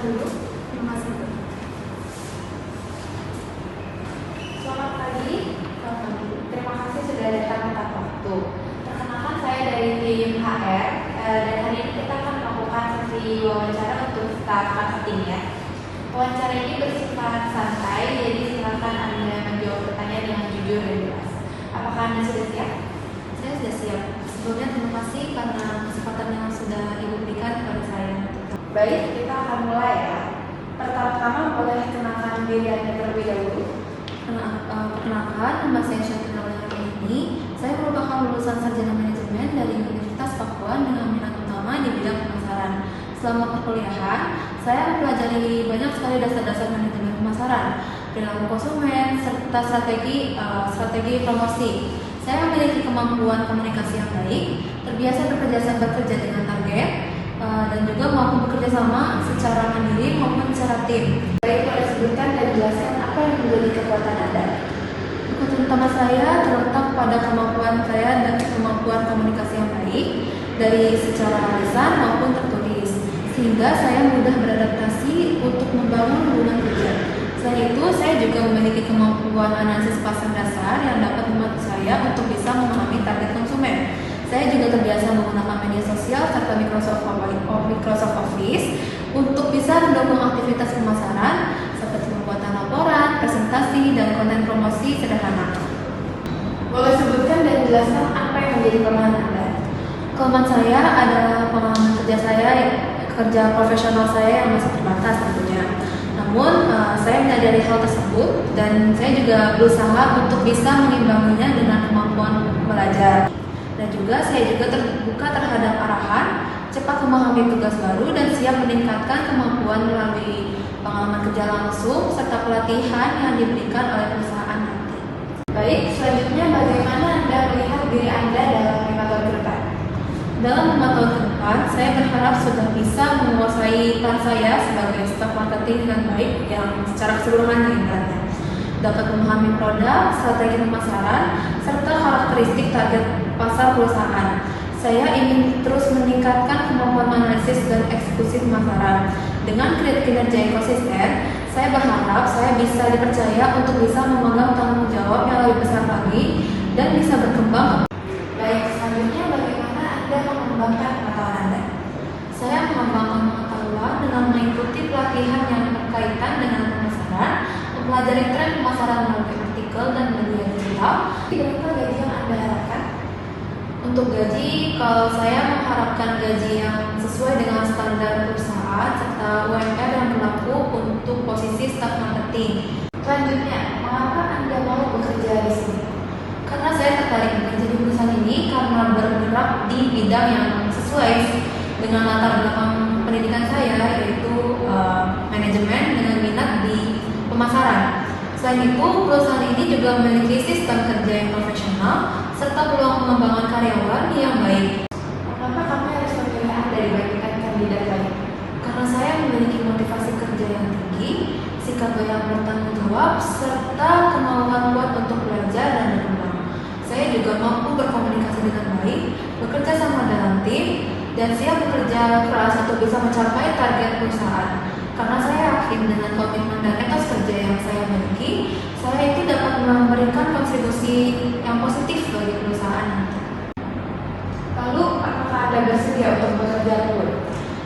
dulu. Terima kasih. Selamat pagi. Terima kasih sudah datang tepat waktu. Perkenalkan, saya dari tim HR dan hari ini kita akan melakukan sesi wawancara untuk staf marketing ya. Wawancara ini bersifat santai, jadi silakan Anda menjawab pertanyaan dengan jujur dan jelas. Apakah Anda sudah siap? Saya sudah siap. Sebelumnya terima kasih karena kesempatan yang sudah Ibu berikan kepada saya. Baik, kita akan mulai ya. Pertama-tama boleh kenalkan diri Anda terlebih dahulu. Perkenalkan, nama saya Syafina ini. Saya merupakan lulusan sarjana manajemen dari Universitas Pakuan dengan minat utama di bidang pemasaran. Selama perkuliahan, saya mempelajari banyak sekali dasar-dasar manajemen pemasaran, perilaku konsumen, serta strategi promosi. Saya memiliki kemampuan komunikasi yang baik, terbiasa bekerja dengan target, dan juga mampu bekerja sama secara mandiri maupun secara tim. Baik, boleh sebutkan dan jelaskan apa yang menjadi kekuatan Anda? Kekuatan utama saya terletak pada kemampuan saya dan kemampuan komunikasi yang baik dari secara lisan maupun tertulis, sehingga saya mudah beradaptasi untuk membangun hubungan kerja. Selain itu, saya juga memiliki kemampuan analisis pasar dasar yang dapat membantu saya untuk bisa memahami target konsumen. Saya juga terbiasa menggunakan media sosial serta Microsoft Office untuk bisa mendukung aktivitas pemasaran seperti pembuatan laporan, presentasi, dan konten promosi sederhana. Boleh sebutkan dan jelaskan apa yang menjadi kelemahan Anda? Kelemahan saya adalah pengalaman kerja profesional saya yang masih terbatas tentunya. Namun, saya menyadari hal tersebut dan saya juga berusaha untuk bisa mengimbanginya dengan kemampuan belajar. Dan juga saya juga terbuka terhadap arahan, cepat memahami tugas baru dan siap meningkatkan kemampuan melalui pengalaman kerja langsung serta pelatihan yang diberikan oleh perusahaan nanti. Baik, selanjutnya bagaimana Anda melihat diri Anda dalam 5 tahun ke depan? Dalam 5 tahun ke depan, saya berharap sudah bisa menguasai peran saya sebagai staf marketing dengan baik yang secara keseluruhan diingatnya. Dapat memahami produk, strategi pemasaran, serta karakteristik target pasar perusahaan. Saya ingin terus meningkatkan kemampuan analisis dan eksekusi pemasaran. Dengan kinerja yang konsisten, saya berharap saya bisa dipercaya untuk bisa memegang tanggung jawab yang lebih besar lagi dan bisa berkembang. Baik, selanjutnya bagaimana Anda mengembangkan pengetahuan Anda? Saya mengembangkan pengetahuan dengan mengikuti pelatihan yang berkaitan dengan pemasaran, mempelajari tren pemasaran melalui artikel dan media digital. Berapa gaji yang Anda harapkan? Untuk gaji, kalau saya mengharapkan gaji yang sesuai dengan standar perusahaan serta UMR yang berlaku untuk posisi staf marketing. Selanjutnya, mengapa Anda mau bekerja di sini? Karena saya tertarik bekerja di perusahaan ini karena bergerak di bidang yang sesuai dengan latar belakang pendidikan saya, yaitu manajemen dengan minat di pemasaran. Selain itu, perusahaan ini juga memiliki sistem kerja yang profesional serta peluang pengembangan karyawan yang baik. Mengapa kamu harus memilih Anda dibandingkan kandidat lain? Karena saya memiliki motivasi kerja yang tinggi, sikap yang bertanggung jawab, serta kemauan kuat untuk belajar dan berkembang. Saya juga mampu berkomunikasi dengan baik, bekerja sama dalam tim, dan siap bekerja keras untuk bisa mencapai target perusahaan. Karena saya yakin dengan komitmen dan etos kerja yang saya miliki, saya itu dapat memberikan kontribusi yang positif bagi perusahaan nanti. Lalu, apakah Anda bersedia untuk bekerja lembur?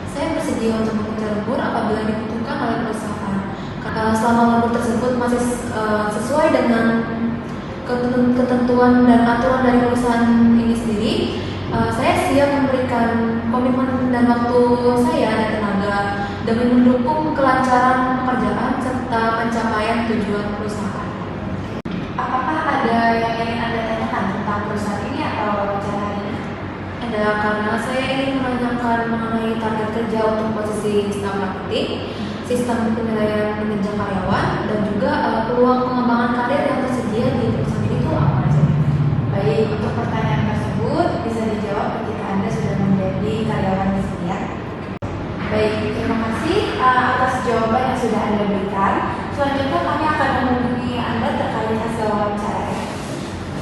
Saya bersedia untuk bekerja lembur apabila dibutuhkan oleh perusahaan. Karena selama lembur tersebut masih sesuai dengan ketentuan dan aturan dari perusahaan ini sendiri, saya siap memberikan komitmen dan waktu saya dan tenaga demi mendukung kelancaran pekerjaan serta pencapaian tujuan perusahaan. Apakah ada yang ingin Anda tanyakan tentang perusahaan ini atau wawancara ini? Ada, karena saya ingin menanyakan mengenai target kerja untuk posisi staf marketing, sistem penilaian kinerja karyawan, dan juga peluang pengembangan karir yang tersedia di perusahaan itu apa saja. Baik, untuk pertanyaan tersebut bisa dijawab ketika Anda sudah menjadi karyawan di sini ya. Baik, terima kasih atas jawaban yang sudah Anda berikan. Selanjutnya kami akan menghubungi Anda terkait hasil wawancara.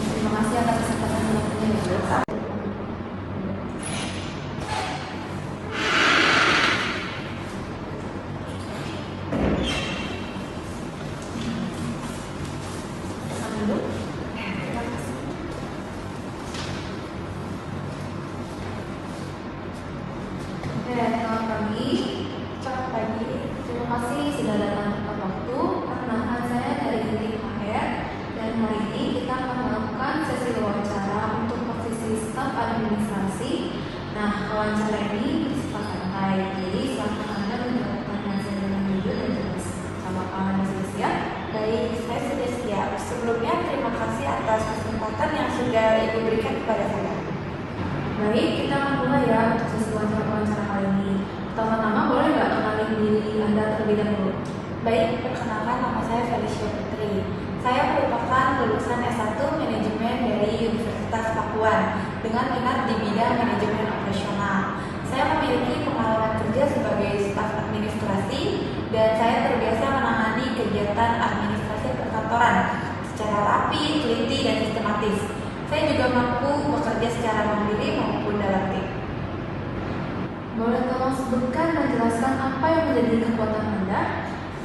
Terima kasih atas kesempatan yang diberikan. wawancara ini bersifat santai, jadi silakan Anda menjawab pertanyaan saya dengan jujur dan jelas. Apakah Anda sudah siap? Baik, saya sudah siap. Sebelumnya terima kasih atas kesempatan yang sudah Ibu berikan kepada saya. Baik, kita akan mulai ya untuk sesi wawancara kali ini. Pertama-tama boleh nggak kenalin diri Anda terlebih dahulu? Baik, perkenalkan nama saya Felicia Putri. Saya merupakan lulusan S1 Manajemen dari Universitas Pakuan dengan minat di bidang manajemen operasional. Saya memiliki pengalaman kerja sebagai staf administrasi dan saya terbiasa menangani kegiatan administrasi perkantoran secara rapi, teliti, dan sistematis. Saya juga mampu bekerja secara mandiri maupun dalam tim. Boleh tolong sebutkan dan jelaskan apa yang menjadi kekuatan Anda?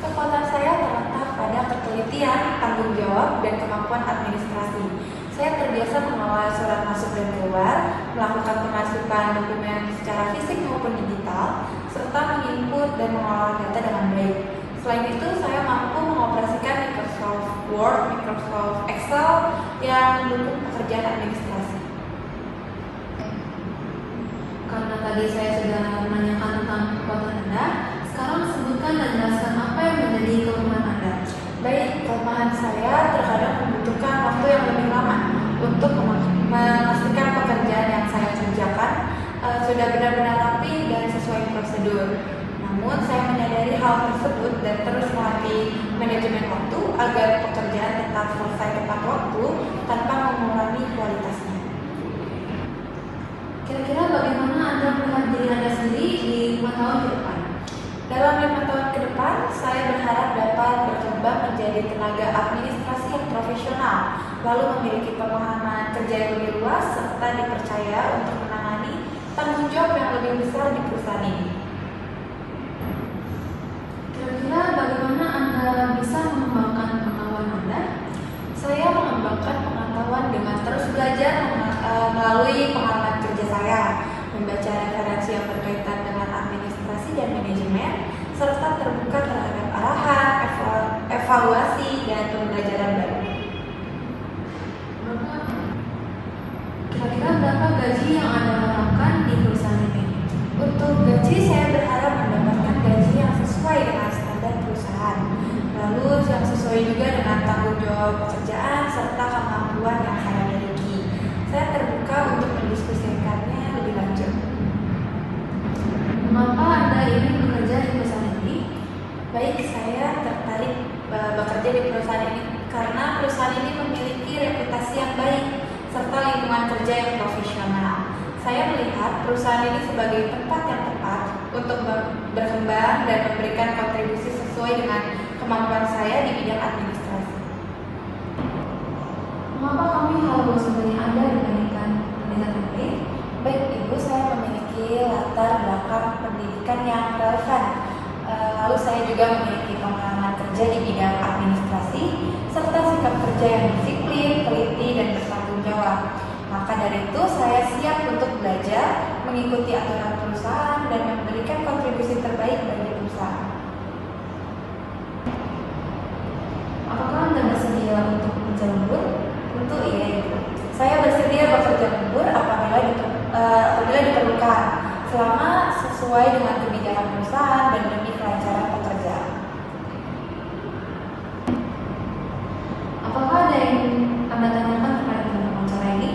Kekuatan saya terletak pada ketelitian, tanggung jawab, dan kemampuan administrasi. Saya terbiasa mengawal surat masuk dan keluar, melakukan pemasukan dokumen secara fisik maupun digital, serta menginput dan mengolah data dengan baik. Selain itu, saya mampu mengoperasikan Microsoft Word, Microsoft Excel yang mendukung pekerjaan administrasi. Karena tadi saya sudah menanyakan tentang kekuatan Anda, sekarang sebutkan dan jelaskan apa yang menjadi kelemahan Anda. Baik, kelemahan saya terkadang membutuhkan waktu yang lebih lama untuk memastikan pekerjaan yang saya kerjakan sudah benar-benar rapi dan sesuai prosedur. Namun, saya menyadari hal tersebut dan terus melatih manajemen waktu agar pekerjaan tetap selesai tepat waktu tanpa mengurangi kualitasnya. Kira-kira bagaimana Anda melihat diri Anda sendiri di 5 tahun ke depan? Dalam 5 tahun ke depan, saya berharap dapat berkembang menjadi tenaga administrasi yang profesional, lalu memiliki pemahaman kerja yang lebih luas, serta dipercaya untuk menangani tanggung jawab yang lebih besar di perusahaan ini. Kira-kira bagaimana Anda bisa mengembangkan pengetahuan Anda? Saya mengembangkan pengetahuan dengan terus belajar melalui pengalaman kerja saya, membaca referensi yang berkaitan dengan administrasi dan manajemen, serta terbuka terhadap arahan, evaluasi, dan pembelajaran baru. Kira-kira berapa gaji yang Anda harapkan di perusahaan ini? Untuk gaji, saya berharap mendapatkan gaji yang sesuai dengan standar perusahaan, lalu yang sesuai juga dengan tanggung jawab pekerjaan serta kemampuan yang saya miliki. Saya terbuka untuk mendiskusikannya lebih lanjut. Mengapa Anda ingin bekerja di perusahaan ini? Baik, saya tertarik bekerja di perusahaan ini karena perusahaan ini memiliki reputasi yang baik serta lingkungan kerja yang profesional. Saya melihat perusahaan ini sebagai tempat yang tepat untuk berkembang dan memberikan kontribusi sesuai dengan kemampuan saya di bidang administrasi. Mengapa kami harus memilih Anda dibandingkan kandidat yang lain? Baik, Ibu, saya memiliki latar belakang pendidikan yang relevan. Lalu saya juga memiliki pengalaman kerja di bidang administrasi serta sikap kerja yang disiplin, teliti, dan bertanggung jawab. Maka dari itu saya siap untuk belajar, mengikuti aturan perusahaan, dan memberikan kontribusi terbaik bagi perusahaan. Apakah Anda bersedia untuk bekerja lembur? Tentu iya, Ibu. Saya bersedia bekerja lembur apabila diperlukan, selama sesuai dengan kebijakan perusahaan dan demi kelancaran pekerjaan. Apakah ada yang Anda tanyakan terkait dengan wawancara ini?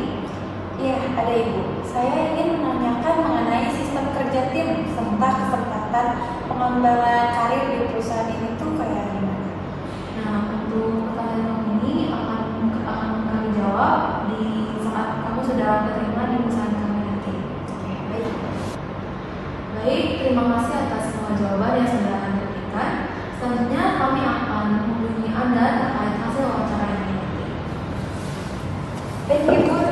Iya, ada Ibu. Saya ingin menanyakan mengenai sistem kerja tim serta kesempatan pengembangan karir di perusahaan ini tuh kayak gimana? Nah, untuk pertanyaan ini akan kami jawab di saat kamu sudah terima di perusahaan kami nanti. Oke, baik. Baik, terima kasih atas semua jawaban yang sudah Anda berikan. Selanjutnya kami akan menghubungi Anda terkait hasil wawancara ini nanti. Thank you, Bu.